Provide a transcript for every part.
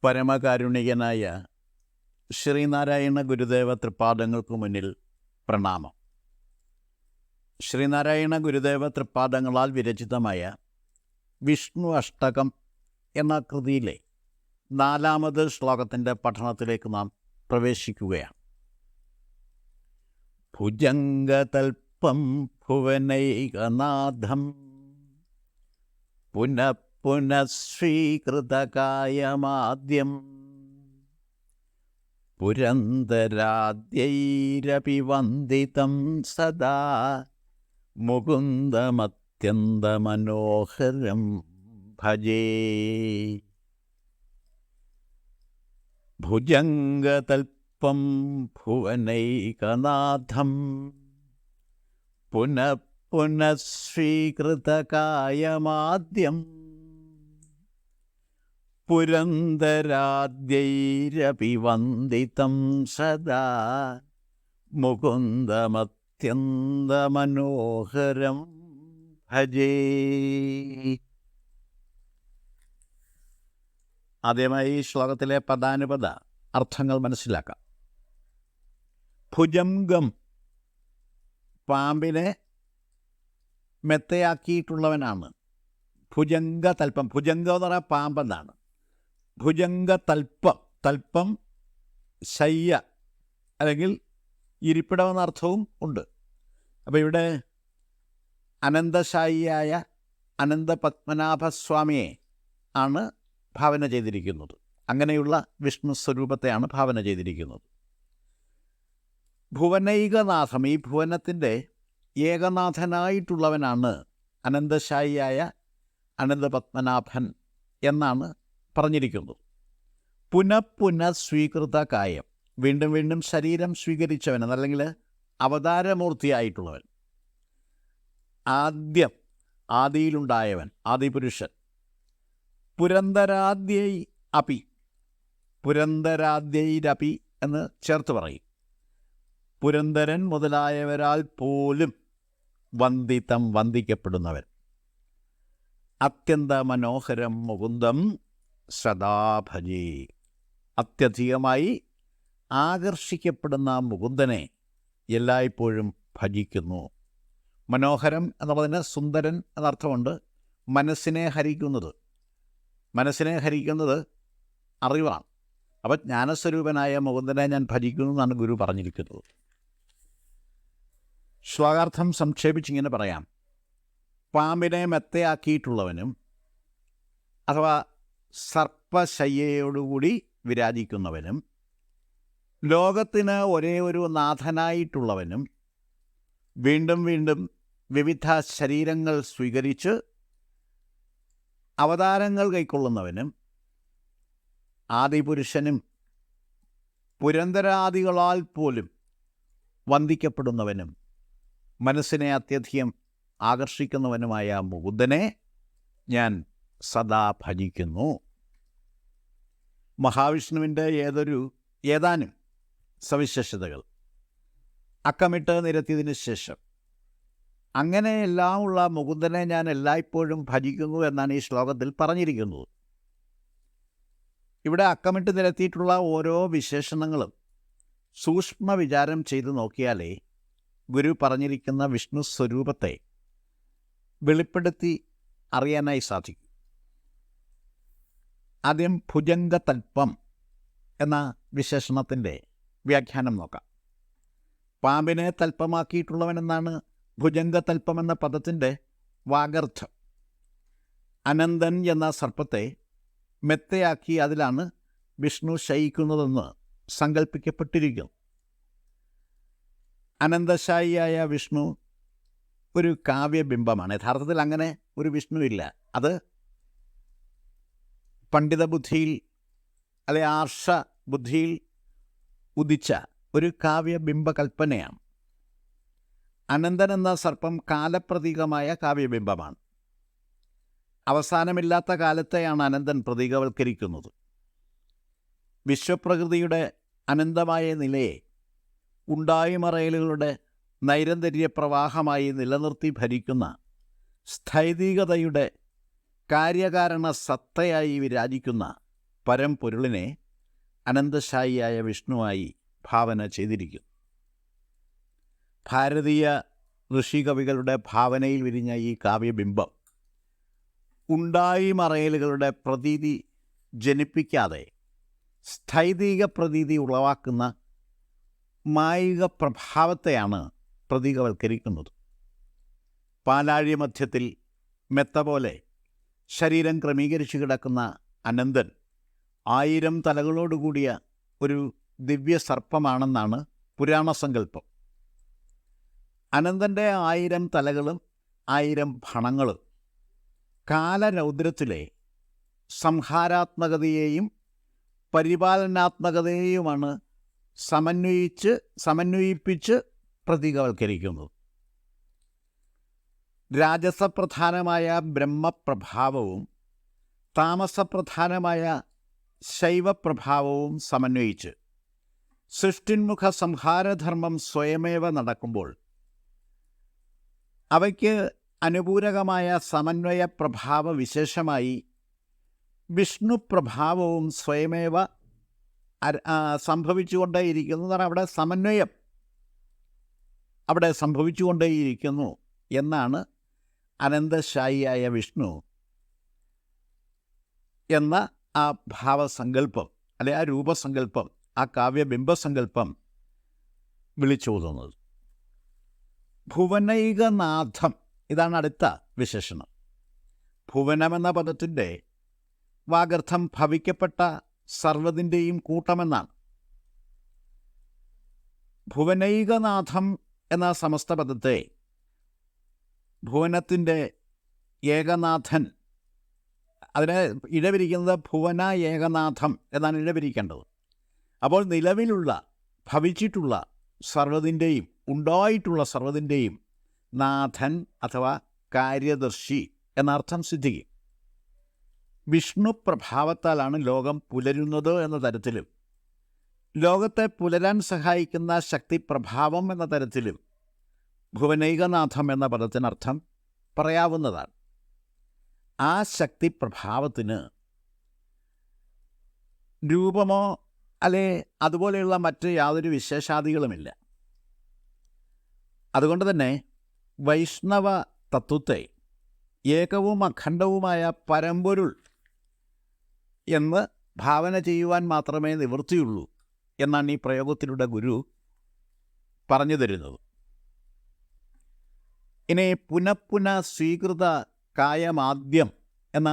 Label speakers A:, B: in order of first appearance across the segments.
A: പരമകാരുണികനായ ശ്രീനാരായണ ഗുരുദേവ തൃപ്പാദങ്ങൾക്ക് മുന്നിൽ പ്രണാമം. ശ്രീനാരായണ ഗുരുദേവ തൃപ്പാദങ്ങളാൽ വിരചിതമായ വിഷ്ണു അഷ്ടകം എന്ന കൃതിയിലെ 4-ാമത് ശ്ലോകത്തിൻ്റെ പഠനത്തിലേക്ക് നാം പ്രവേശിക്കുകയാണ്. ഭുജംഗതൽപം ഭുവനൈകനാഥം പുനഃപുനഃസ്വീകൃതകായമാദ്യം പുരന്തരാദ്യൈരപി വന്ദിതം സദാ മുകുന്ദമത്യന്തമനോഹരം ഭജേ. ഭുജംഗതൽപം ഭുവനൈകനാഥം പുനഃപുനഃസ്വീകൃതകായമാദ്യം പുരന്തരാദ്യൈരപി വന്ദിതം സദാ മുകുന്ദമത്യന്തമനോഹരം ഭജേ. ആദ്യമായി ഈ ശ്ലോകത്തിലെ പദാനുപദ അർത്ഥങ്ങൾ മനസ്സിലാക്കാം. ഭുജംഗം, പാമ്പിനെ മെത്തയാക്കിയിട്ടുള്ളവനാണ്. ഭുജംഗതൽപം, ഭുജംഗം എന്ന് പറഞ്ഞാൽ പാമ്പെന്നാണ്. ഭുജംഗതൽപം, തൽപ്പം ശയ്യ അല്ലെങ്കിൽ ഇരിപ്പിടമെന്ന അർത്ഥവും ഉണ്ട്. അപ്പോൾ ഇവിടെ അനന്തശായിയായ അനന്തപത്മനാഭസ്വാമിയെ ആണ് ഭാവന ചെയ്തിരിക്കുന്നത്. അങ്ങനെയുള്ള വിഷ്ണു സ്വരൂപത്തെയാണ് ഭാവന ചെയ്തിരിക്കുന്നത്. ഭുവനൈകനാഥം, ഈ ഭുവനത്തിൻ്റെ ഏകനാഥനായിട്ടുള്ളവനാണ് അനന്തശായിയായ അനന്തപത്മനാഭൻ എന്നാണ് പറഞ്ഞിരിക്കുന്നത്. പുനഃപുനഃസ്വീകൃത കായം, വീണ്ടും വീണ്ടും ശരീരം സ്വീകരിച്ചവൻ അല്ലെങ്കിൽ അവതാരമൂർത്തിയായിട്ടുള്ളവൻ. ആദ്യം, ആദിയിലുണ്ടായവൻ, ആദിപുരുഷൻ. പുരന്തരാദ്യൈ അപി, പുരന്തരാദ്യൈരപി എന്ന് ചേർത്ത് പറയും. പുരന്തരൻ മുതലായവരാൽ പോലും വന്ദിതം, വന്ദിക്കപ്പെടുന്നവൻ. അത്യന്ത മനോഹരം മുകുന്ദം സദാ ഭജേ, അത്യധികമായി ആകർഷിക്കപ്പെടുന്ന മുകുന്ദനെ എല്ലായ്പ്പോഴും ഭജിക്കുന്നു. മനോഹരം എന്നുള്ളതിന് സുന്ദരൻ എന്നർത്ഥമുണ്ട്. മനസ്സിനെ ഹരിക്കുന്നത്, മനസ്സിനെ ഹരിക്കുന്നത് അറിവാണ്. അപ്പം ജ്ഞാനസ്വരൂപനായ മുകുന്ദനെ ഞാൻ ഭജിക്കുന്നു എന്നാണ് ഗുരു പറഞ്ഞിരിക്കുന്നത്. ശ്ലോകാർത്ഥം സംക്ഷേപിച്ചിങ്ങനെ പറയാം. പാമ്പിനെ മെത്തയാക്കിയിട്ടുള്ളവനും അഥവാ സർപ്പശയ്യയോടുകൂടി വിരാജിക്കുന്നവനും ലോകത്തിന് ഒരേ ഒരു നാഥനായിട്ടുള്ളവനും വീണ്ടും വീണ്ടും വിവിധ ശരീരങ്ങൾ സ്വീകരിച്ച് അവതാരങ്ങൾ കൈക്കൊള്ളുന്നവനും ആദിപുരുഷനും പുരന്തരാദികളാൽ പോലും വന്ദിക്കപ്പെടുന്നവനും മനസ്സിനെ അത്യധികം ആകർഷിക്കുന്നവനുമായ മുകുന്ദനെ ഞാൻ സദാ ഭജിക്കുന്നു. മഹാവിഷ്ണുവിൻ്റെ ഏതാനും സവിശേഷതകൾ അക്കമിട്ട് നിരത്തിയതിനു ശേഷം അങ്ങനെയെല്ലാമുള്ള മുകുന്ദനെ ഞാൻ എല്ലായ്പ്പോഴും ഭജിക്കുന്നു എന്നാണ് ഈ ശ്ലോകത്തിൽ പറഞ്ഞിരിക്കുന്നത്. ഇവിടെ അക്കമിട്ട് നിരത്തിയിട്ടുള്ള ഓരോ വിശേഷണങ്ങളും സൂക്ഷ്മ വിചാരം ചെയ്ത് നോക്കിയാലേ ഗുരു പറഞ്ഞിരിക്കുന്ന വിഷ്ണു സ്വരൂപത്തെ വെളിപ്പെടുത്തി അറിയാനായി സാധിക്കും. ആദ്യം ഭുജംഗതൽപം എന്ന വിശേഷണത്തിൻ്റെ വ്യാഖ്യാനം നോക്കാം. പാമ്പിനെ തൽപ്പമാക്കിയിട്ടുള്ളവനെന്നാണ് ഭുജംഗതൽപം എന്ന പദത്തിൻ്റെ വാഗർത്ഥം. അനന്തൻ എന്ന സർപ്പത്തെ മെത്തയാക്കി അതിലാണ് വിഷ്ണു ശയിക്കുന്നതെന്ന് സങ്കല്പിക്കപ്പെട്ടിരിക്കുന്നു. അനന്തശായിയായ വിഷ്ണു ഒരു കാവ്യബിംബമാണ്. യഥാർത്ഥത്തിൽ അങ്ങനെ ഒരു വിഷ്ണു ഇല്ല. അത് പണ്ഡിത ബുദ്ധിയിൽ അല്ലെ ആർഷ ബുദ്ധിയിൽ ഉദിച്ച ഒരു കാവ്യബിംബകൽപ്പനയാണ്. അനന്തൻ എന്ന സർപ്പം കാലപ്രതീകമായ കാവ്യബിംബമാണ്. അവസാനമില്ലാത്ത കാലത്തെയാണ് അനന്തൻ പ്രതീകവൽക്കരിക്കുന്നത്. വിശ്വപ്രകൃതിയുടെ അനന്തമായ നിലയെ ഉണ്ടായിമറയലുകളുടെ നൈരന്തര്യപ്രവാഹമായി നിലനിർത്തി ഭരിക്കുന്ന സ്ഥൈതികതയുടെ കാര്യകാരണ സത്തയായി വിരാജിക്കുന്ന പരംപൊരുളിനെ അനന്തശായിയായ വിഷ്ണുവായി ഭാവന ചെയ്തിരിക്കുന്നു. ഭാരതീയ ഋഷികവികളുടെ ഭാവനയിൽ വിരിഞ്ഞ ഈ കാവ്യബിംബം ഉണ്ടായി മറയലുകളുടെ പ്രതീതി ജനിപ്പിക്കാതെ സ്ഥൈതിക പ്രതീതി ഉളവാക്കുന്ന മായിക പ്രഭാവത്തെയാണ് പ്രതീകവൽക്കരിക്കുന്നത്. പാലാഴി മധ്യത്തിൽ മെത്ത പോലെ ശരീരം ക്രമീകരിച്ചു കിടക്കുന്ന അനന്തൻ 1000 തലകളോടുകൂടിയ ഒരു ദിവ്യ സർപ്പമാണെന്നാണ് പുരാണ സങ്കല്പം. അനന്തൻ്റെ 1000 തലകളും 1000 ഭണങ്ങളും കാലരൗദ്രത്തിലെ സംഹാരാത്മകതയെയും പരിപാലനാത്മകതയെയുമാണ് സമന്വയിപ്പിച്ച് പ്രതീകവൽക്കരിക്കുന്നത്. രാജസപ്രധാനമായ ബ്രഹ്മപ്രഭാവവും താമസപ്രധാനമായ ശൈവപ്രഭാവവും സമന്വയിച്ച് സൃഷ്ടിന്മുഖ സംഹാരധർമ്മം സ്വയമേവ നടക്കുമ്പോൾ അവയ്ക്ക് അനുപൂരകമായ സമന്വയ പ്രഭാവ വിശേഷമായി വിഷ്ണുപ്രഭാവവും സ്വയമേവ സംഭവിച്ചുകൊണ്ടേയിരിക്കുന്നു. അവിടെ സമന്വയം അവിടെ സംഭവിച്ചുകൊണ്ടേയിരിക്കുന്നു എന്നാണ് അനന്തശായിയായ വിഷ്ണു എന്ന ആ ഭാവസങ്കല്പം, അല്ലെ ആ രൂപസങ്കല്പം, ആ കാവ്യബിംബസങ്കല്പം വിളിച്ചോതുന്നത്. ഭുവനൈകനാഥം, ഇതാണ് അടുത്ത വിശേഷണം. ഭുവനമെന്ന പദത്തിൻ്റെ വാഗർത്ഥം ഭവിക്കപ്പെട്ട സർവ്വതിൻ്റെയും കൂട്ടമെന്നാണ്. ഭുവനൈകനാഥം എന്ന സമസ്ത പദത്തെ ഭുവനത്തിൻ്റെ ഏകനാഥൻ, അതിനെ ഇഴവിരിക്കുന്നത് ഭുവന ഏകനാഥം എന്നാണ് ഇഴവിരിക്കേണ്ടത്. അപ്പോൾ നിലവിലുള്ള, ഭവിച്ചിട്ടുള്ള സർവ്വതിൻ്റെയും, ഉണ്ടായിട്ടുള്ള സർവ്വതിൻ്റെയും നാഥൻ അഥവാ കാര്യദർശി എന്നർത്ഥം സിദ്ധിക്കും. വിഷ്ണു പ്രഭാവത്താലാണ് ലോകം പുലരുന്നത് എന്ന തരത്തിലും ലോകത്തെ പുലരാൻ സഹായിക്കുന്ന ശക്തിപ്രഭാവം എന്ന തരത്തിലും ഭുവനൈകനാഥം എന്ന പദത്തിനർത്ഥം പറയാവുന്നതാണ്. ആ ശക്തിപ്രഭാവത്തിന് രൂപമോ അല്ലെ അതുപോലെയുള്ള മറ്റ് യാതൊരു വിശേഷാദികളുമില്ല. അതുകൊണ്ട് തന്നെ വൈഷ്ണവ തത്വത്തെ ഏകവും അഖണ്ഡവുമായ പരമ്പൊരുൾ എന്ന് ഭാവന ചെയ്യുവാൻ മാത്രമേ നിവൃത്തിയുള്ളൂ എന്നാണ് ഈ പ്രയോഗത്തിലൂടെ ഗുരു പറഞ്ഞു തരുന്നത്. ഇനി പുനഃപുന സ്വീകൃത കായമാദ്യം എന്ന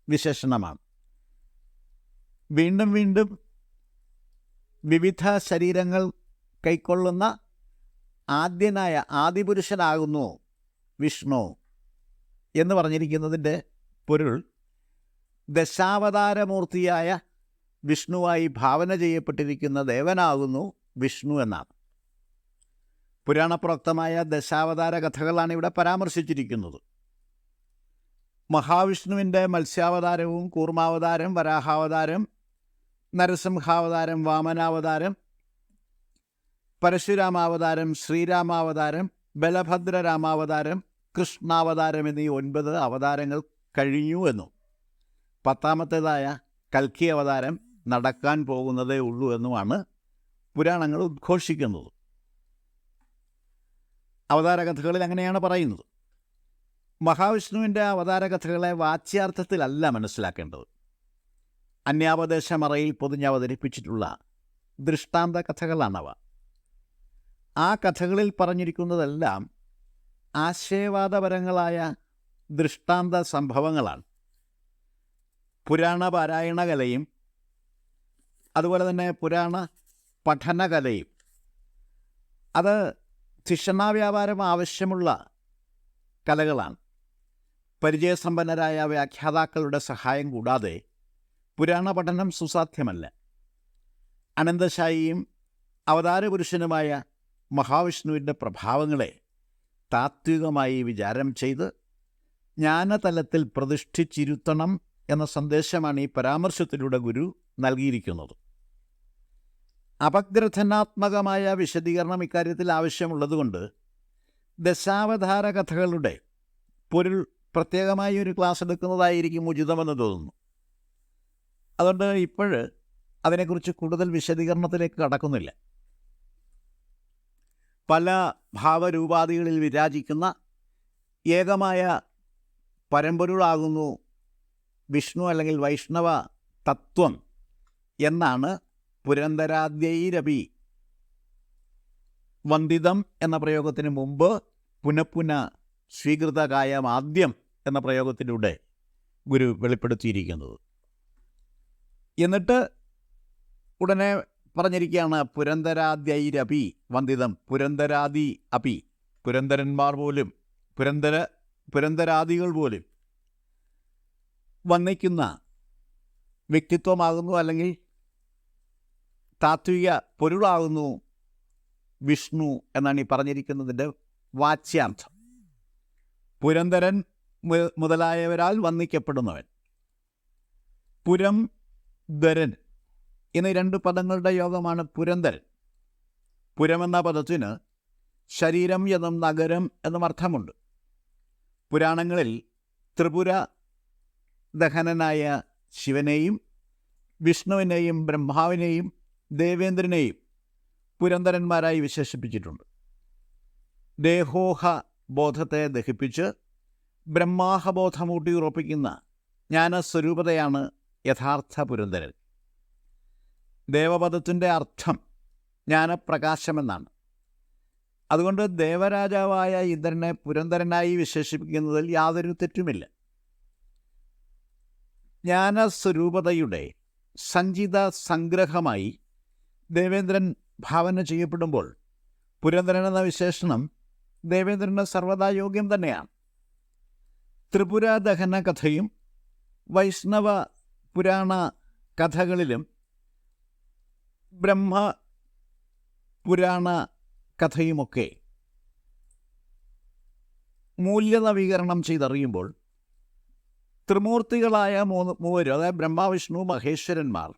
A: വിശേഷണമാണ്. വീണ്ടും വീണ്ടും വിവിധ ശരീരങ്ങൾ കൈക്കൊള്ളുന്ന ആദ്യനായ ആദിപുരുഷനാകുന്നു വിഷ്ണു എന്ന് പറഞ്ഞിരിക്കുന്നതിൻ്റെ പൊരുൾ ദശാവതാരമൂർത്തിയായ വിഷ്ണുവായി ഭാവന ചെയ്യപ്പെട്ടിരിക്കുന്ന ദേവനാകുന്നു വിഷ്ണു എന്നാണ്. പുരാണപ്രോക്തമായ ദശാവതാര കഥകളാണ് ഇവിടെ പരാമർശിച്ചിരിക്കുന്നത്. മഹാവിഷ്ണുവിൻ്റെ മത്സ്യാവതാരവും കൂർമാവതാരം, വരാഹാവതാരം, നരസിംഹാവതാരം, വാമനാവതാരം, പരശുരാമാവതാരം, ശ്രീരാമാവതാരം, ബലഭദ്രരാമാവതാരം, കൃഷ്ണാവതാരം എന്നീ 9 അവതാരങ്ങൾ കഴിഞ്ഞു എന്നും 10ാമത്തേതായ കൽക്കി അവതാരം നടക്കാൻ പോകുന്നതേ ഉള്ളൂ എന്നുമാണ് പുരാണങ്ങൾ ഉദ്ഘോഷിക്കുന്നത്. അവതാരകഥകളിൽ അങ്ങനെയാണ് പറയുന്നത്. മഹാവിഷ്ണുവിൻ്റെ അവതാരകഥകളെ വാച്യാർത്ഥത്തിലല്ല മനസ്സിലാക്കേണ്ടത്. അന്യാപദേശമറയിൽ പൊതിഞ്ഞ് അവതരിപ്പിച്ചിട്ടുള്ള ദൃഷ്ടാന്ത കഥകളാണവ. ആ കഥകളിൽ പറഞ്ഞിരിക്കുന്നതെല്ലാം ആശയവാദപരങ്ങളായ ദൃഷ്ടാന്ത സംഭവങ്ങളാണ്. പുരാണ പാരായണകലയും അതുപോലെ തന്നെ പുരാണ പഠനകലയും അത് ധിഷണാവ്യാപാരം ആവശ്യമുള്ള കലകളാണ്. പരിചയസമ്പന്നരായ വ്യാഖ്യാതാക്കളുടെ സഹായം കൂടാതെ പുരാണ പഠനം സുസാധ്യമല്ല. അനന്തശായിയും അവതാരപുരുഷനുമായ മഹാവിഷ്ണുവിൻ്റെ പ്രഭാവങ്ങളെ താത്വികമായി വിചാരം ചെയ്ത് ജ്ഞാനതലത്തിൽ പ്രതിഷ്ഠിച്ചിരുത്തണം എന്ന സന്ദേശമാണ് ഈ പരാമർശത്തിലൂടെ ഗുരു നൽകിയിരിക്കുന്നത്. അപഗ്രഥനാത്മകമായ വിശദീകരണം ഇക്കാര്യത്തിൽ ആവശ്യമുള്ളതുകൊണ്ട് ദശാവതാര കഥകളുടെ പൊരുൾ പ്രത്യേകമായി ഒരു ക്ലാസ് എടുക്കുന്നതായിരിക്കും ഉചിതമെന്ന് തോന്നുന്നു. അതുകൊണ്ട് ഇപ്പോൾ അതിനെക്കുറിച്ച് കൂടുതൽ വിശദീകരണത്തിലേക്ക് കടക്കുന്നില്ല. പല ഭാവരൂപാദികളിൽ വിരാജിക്കുന്ന ഏകമായ പരമ്പൊരുളാകുന്നു വിഷ്ണു അല്ലെങ്കിൽ വൈഷ്ണവ തത്വം എന്നാണ് പുരന്ദരാദ്യൈരപി വന്ദിതം എന്ന പ്രയോഗത്തിന് മുമ്പ് പുനഃപുന സ്വീകൃതകായമാദ്യം എന്ന പ്രയോഗത്തിലൂടെ ഗുരു വെളിപ്പെടുത്തിയിരിക്കുന്നത്. എന്നിട്ട് ഉടനെ പറഞ്ഞിരിക്കുകയാണ് പുരന്ദരാദ്യൈരപി വന്ദിതം. പുരന്ദരാദി അപി, പുരന്ദരന്മാർ പോലും, പുരന്ദരാദികൾ പോലും വന്ദിക്കുന്ന വ്യക്തിത്വമാകുന്നു, അല്ലെങ്കിൽ താത്വിക പൊരുളാകുന്നു വിഷ്ണു എന്നാണ് ഈ പറഞ്ഞിരിക്കുന്നതിൻ്റെ വാച്യാർത്ഥം. പുരന്ദരൻ മുതലായവരാൽ വന്ദിക്കപ്പെടുന്നവൻ. പുരം ധരൻ എന്നീ രണ്ട് പദങ്ങളുടെ യോഗമാണ് പുരന്ദരൻ. പുരമെന്ന പദത്തിന് ശരീരം എന്നും നഗരം എന്നും അർത്ഥമുണ്ട്. പുരാണങ്ങളിൽ ത്രിപുര ദഹനനായ ശിവനെയും വിഷ്ണുവിനെയും ബ്രഹ്മാവിനെയും ദേവേന്ദ്രനെയും പുരന്ദരന്മാരായി വിശേഷിപ്പിച്ചിട്ടുണ്ട്. ദേഹോഹ ബോധത്തെ ദഹിപ്പിച്ച് ബ്രഹ്മാഹബോധമൂട്ടി ഉറപ്പിക്കുന്ന ജ്ഞാനസ്വരൂപതയാണ് യഥാർത്ഥ പുരന്ദരൻ. ദേവപദത്തിൻ്റെ അർത്ഥം ജ്ഞാനപ്രകാശമെന്നാണ്. അതുകൊണ്ട് ദേവരാജാവായ ഇന്ദ്രനെ പുരന്ദരനായി വിശേഷിപ്പിക്കുന്നതിൽ യാതൊരു തെറ്റുമില്ല. ജ്ഞാനസ്വരൂപതയുടെ സഞ്ചിത സംഗ്രഹമായി ദേവേന്ദ്രൻ ഭാവന ചെയ്യപ്പെടുമ്പോൾ പുരന്ദരൻ എന്ന വിശേഷണം ദേവേന്ദ്രന് സർവദാ യോഗ്യം തന്നെയാണ്. ത്രിപുര ദഹന കഥയും വൈഷ്ണവ പുരാണ കഥകളിലും ബ്രഹ്മ പുരാണ കഥയുമൊക്കെ മൂല്യനവീകരണം ചെയ്തറിയുമ്പോൾ ത്രിമൂർത്തികളായ മൂവരും, അതായത് ബ്രഹ്മ വിഷ്ണു മഹേശ്വരന്മാർ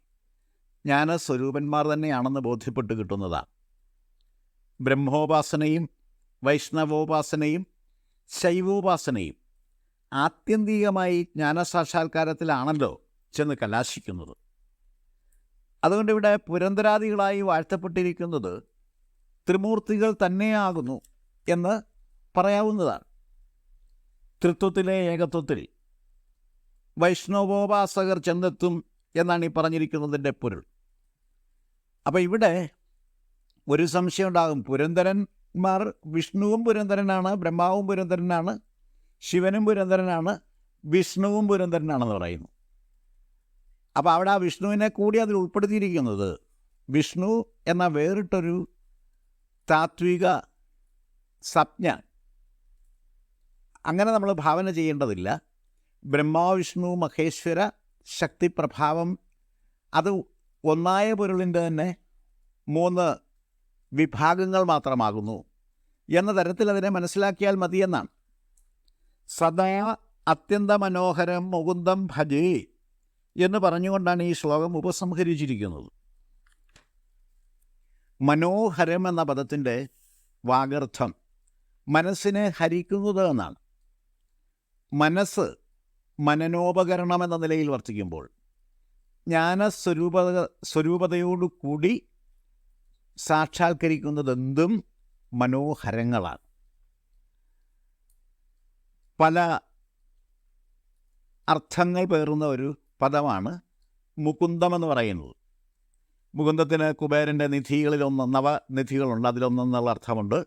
A: ജ്ഞാനസ്വരൂപന്മാർ തന്നെയാണെന്ന് ബോധ്യപ്പെട്ട് കിട്ടുന്നതാണ്. ബ്രഹ്മോപാസനയും വൈഷ്ണവോപാസനയും ശൈവോപാസനയും ആത്യന്തികമായി ജ്ഞാനസാക്ഷാത്കാരത്തിലാണല്ലോ ചെന്ന് കലാശിക്കുന്നത്. അതുകൊണ്ട് ഇവിടെ പുരന്ദരാദികളായി വാഴ്ത്തപ്പെട്ടിരിക്കുന്നത് ത്രിമൂർത്തികൾ തന്നെയാകുന്നു എന്ന് പറയാവുന്നതാണ്. ത്രിത്വത്തിലെ ഏകത്വത്തിൽ വൈഷ്ണവോപാസകർ ചെന്നെത്തും എന്നാണ് ഈ പറഞ്ഞിരിക്കുന്നതിൻ്റെ പൊരുൾ. അപ്പോൾ ഇവിടെ ഒരു സംശയം ഉണ്ടാകും. പുരന്ദരന്മാർ, വിഷ്ണുവും പുരന്ദരനാണ്, ബ്രഹ്മാവും പുരന്ദരനാണ്, ശിവനും പുരന്ദരനാണ്, വിഷ്ണുവും പുരന്ദരനാണെന്ന് പറയുന്നു. അപ്പോൾ അവിടെ ആ വിഷ്ണുവിനെ കൂടി അതിൽ ഉൾപ്പെടുത്തിയിരിക്കുന്നത് വിഷ്ണു എന്ന വേറിട്ടൊരു താത്വിക സംജ്ഞ അങ്ങനെ നമ്മൾ ഭാവന ചെയ്യേണ്ടതില്ല. ബ്രഹ്മാവിഷ്ണു മഹേശ്വര ശക്തിപ്രഭാവം അത് ഒന്നായ പൊരുളിൻ്റെ തന്നെ 3 വിഭാഗങ്ങൾ മാത്രമാകുന്നു എന്ന തരത്തിൽ അതിനെ മനസ്സിലാക്കിയാൽ മതിയെന്നാണ്. സദാ അത്യന്തമനോഹരം മുകുന്ദം ഭജേ എന്ന് പറഞ്ഞുകൊണ്ടാണ് ഈ ശ്ലോകം ഉപസംഹരിച്ചിരിക്കുന്നത്. മനോഹരം എന്ന പദത്തിൻ്റെ വാഗർത്ഥം മനസ്സിനെ ഹരിക്കുന്നത് എന്നാണ്. മനസ്സ് മനനോപകരണം എന്ന നിലയിൽ വർത്തിക്കുമ്പോൾ സ്വരൂപതയോടുകൂടി സാക്ഷാത്കരിക്കുന്നതെന്തും മനോഹരങ്ങളാണ്. പല അർത്ഥങ്ങൾ പേറുന്ന ഒരു പദമാണ് മുകുന്ദമെന്ന് പറയുന്നത്. മുകുന്ദത്തിന് കുബേരൻ്റെ നിധികളിലൊന്ന്, നവനിധികളുണ്ട്, അതിലൊന്നെന്നുള്ള അർത്ഥമുണ്ട്.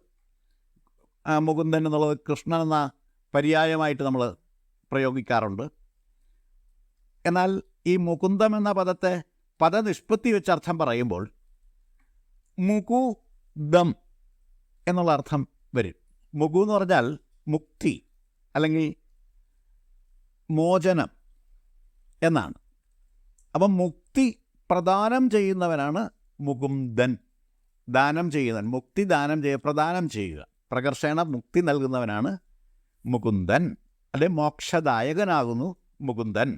A: മുകുന്ദൻ എന്നുള്ളത് കൃഷ്ണൻ എന്ന പര്യായമായിട്ട് നമ്മൾ പ്രയോഗിക്കാറുണ്ട്. എന്നാൽ ഈ മുകുന്ദം എന്ന പദത്തെ പദനിഷ്പത്തി വെച്ച് അർത്ഥം പറയുമ്പോൾ മുകുദം എന്നുള്ള അർത്ഥം വരും. മുകു എന്ന് പറഞ്ഞാൽ മുക്തി അല്ലെങ്കിൽ മോചനം എന്നാണ്. അപ്പം മുക്തി പ്രദാനം ചെയ്യുന്നവനാണ് മുകുന്ദൻ. ദാനം ചെയ്യുന്നവൻ, മുക്തി പ്രദാനം ചെയ്യുക, പ്രകർഷണ മുക്തി നൽകുന്നവനാണ് മുകുന്ദൻ. അല്ലെ മോക്ഷദായകനാകുന്നു മുകുന്ദൻ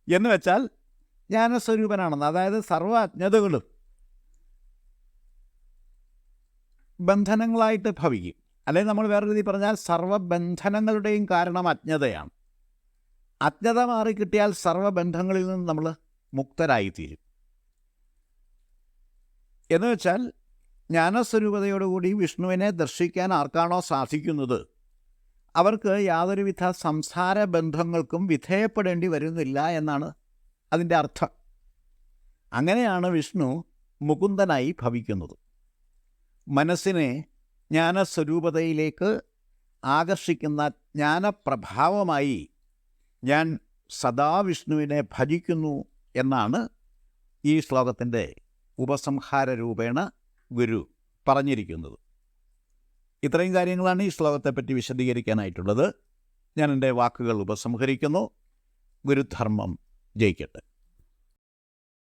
A: എന്ന് വെച്ചാൽ ജ്ഞാനസ്വരൂപനാണെന്ന്. അതായത് സർവ്വ അജ്ഞതകളും ബന്ധനങ്ങളായിട്ട് ഭവിക്കും. അല്ലെങ്കിൽ നമ്മൾ വേറെ രീതി പറഞ്ഞാൽ സർവ്വബന്ധനങ്ങളുടെയും കാരണം അജ്ഞതയാണ്. അജ്ഞത മാറിക്കിട്ടിയാൽ സർവ്വബന്ധങ്ങളിൽ നിന്ന് നമ്മൾ മുക്തരായിത്തീരും. എന്ന് വെച്ചാൽ ജ്ഞാനസ്വരൂപതയോടുകൂടി വിഷ്ണുവിനെ ദർശിക്കാൻ ആർക്കാണോ സാധിക്കുന്നത് അവർക്ക് യാതൊരുവിധ സംസാര ബന്ധങ്ങൾക്കും വിധേയപ്പെടേണ്ടി വരുന്നില്ല എന്നാണ് അതിൻ്റെ അർത്ഥം. അങ്ങനെയാണ് വിഷ്ണു മുകുന്ദനായി ഭവിക്കുന്നത്. മനസ്സിനെ ജ്ഞാനസ്വരൂപതയിലേക്ക് ആകർഷിക്കുന്ന ജ്ഞാനപ്രഭാവമായി ഞാൻ സദാ വിഷ്ണുവിനെ ഭജിക്കുന്നു എന്നാണ് ഈ ശ്ലോകത്തിൻ്റെ ഉപസംഹാര രൂപേണ ഗുരു പറഞ്ഞിരിക്കുന്നത്. ഇത്രയും കാര്യങ്ങളാണ് ഈ ശ്ലോകത്തെപ്പറ്റി വിശദീകരിക്കാനായിട്ടുള്ളത്. ഞാൻ എൻ്റെ വാക്കുകൾ ഉപസംഹരിക്കുന്നു. ഗുരുധർമ്മം ജയിക്കട്ടെ.